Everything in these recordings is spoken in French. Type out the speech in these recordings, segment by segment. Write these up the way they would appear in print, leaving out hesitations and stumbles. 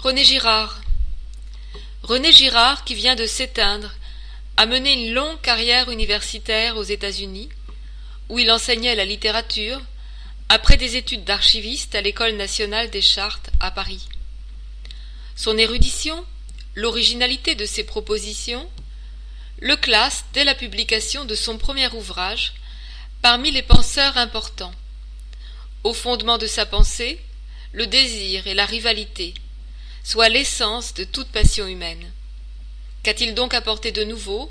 René Girard. René Girard, qui vient de s'éteindre, a mené une longue carrière universitaire aux États-Unis, où il enseignait la littérature, après des études d'archiviste à l'École nationale des chartes à Paris. Son érudition, l'originalité de ses propositions, le classent, dès la publication de son premier ouvrage, parmi les penseurs importants. Au fondement de sa pensée, le désir et la rivalité, soit l'essence de toute passion humaine. Qu'a-t-il donc apporté de nouveau,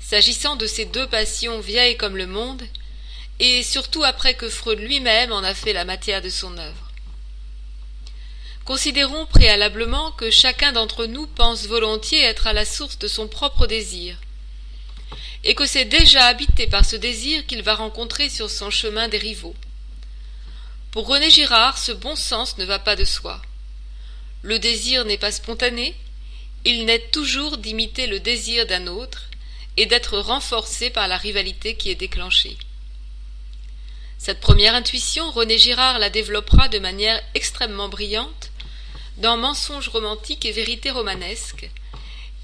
s'agissant de ces deux passions vieilles comme le monde, et surtout après que Freud lui-même en a fait la matière de son œuvre? Considérons préalablement que chacun d'entre nous pense volontiers être à la source de son propre désir, et que c'est déjà habité par ce désir qu'il va rencontrer sur son chemin des rivaux. Pour René Girard, ce bon sens ne va pas de soi. Le désir n'est pas spontané, il naît toujours d'imiter le désir d'un autre et d'être renforcé par la rivalité qui est déclenchée. Cette première intuition, René Girard la développera de manière extrêmement brillante dans Mensonges romantiques et vérités romanesques,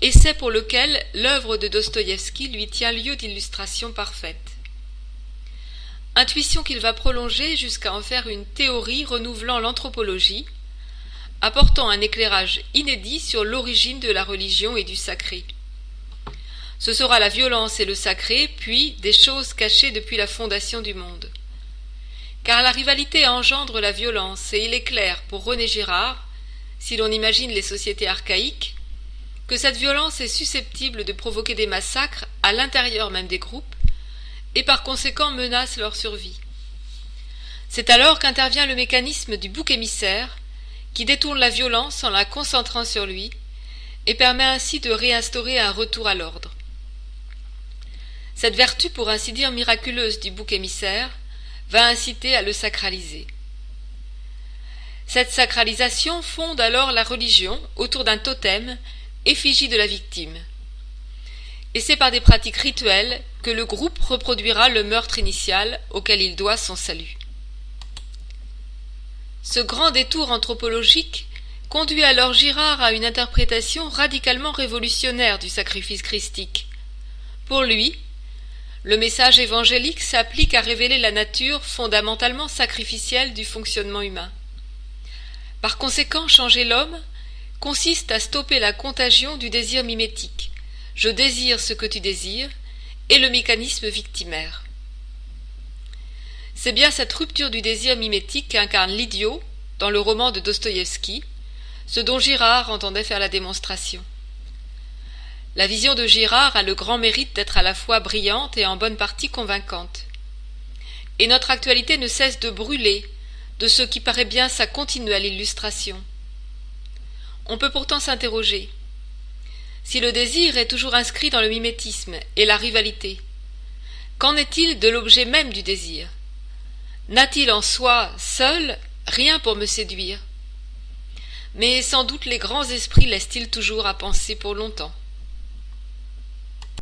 essai pour lequel l'œuvre de Dostoïevski lui tient lieu d'illustration parfaite. Intuition qu'il va prolonger jusqu'à en faire une théorie renouvelant l'anthropologie, apportant un éclairage inédit sur l'origine de la religion et du sacré. Ce sera la violence et le sacré, puis des choses cachées depuis la fondation du monde. Car la rivalité engendre la violence, et il est clair pour René Girard, si l'on imagine les sociétés archaïques, que cette violence est susceptible de provoquer des massacres à l'intérieur même des groupes, et par conséquent menace leur survie. C'est alors qu'intervient le mécanisme du bouc émissaire, qui détourne la violence en la concentrant sur lui, et permet ainsi de réinstaurer un retour à l'ordre. Cette vertu, pour ainsi dire miraculeuse du bouc émissaire, va inciter à le sacraliser. Cette sacralisation fonde alors la religion autour d'un totem, effigie de la victime. Et c'est par des pratiques rituelles que le groupe reproduira le meurtre initial auquel il doit son salut. Ce grand détour anthropologique conduit alors Girard à une interprétation radicalement révolutionnaire du sacrifice christique. Pour lui, le message évangélique s'applique à révéler la nature fondamentalement sacrificielle du fonctionnement humain. Par conséquent, changer l'homme consiste à stopper la contagion du désir mimétique. Je désire ce que tu désires, et le mécanisme victimaire. C'est bien cette rupture du désir mimétique qu'incarne l'idiot dans le roman de Dostoïevski, ce dont Girard entendait faire la démonstration. La vision de Girard a le grand mérite d'être à la fois brillante et en bonne partie convaincante. Et notre actualité ne cesse de brûler de ce qui paraît bien sa continuelle illustration. On peut pourtant s'interroger. Si le désir est toujours inscrit dans le mimétisme et la rivalité, qu'en est-il de l'objet même du désir? N'a-t-il en soi, seul, rien pour me séduire? Mais sans doute les grands esprits laissent-ils toujours à penser pour longtemps.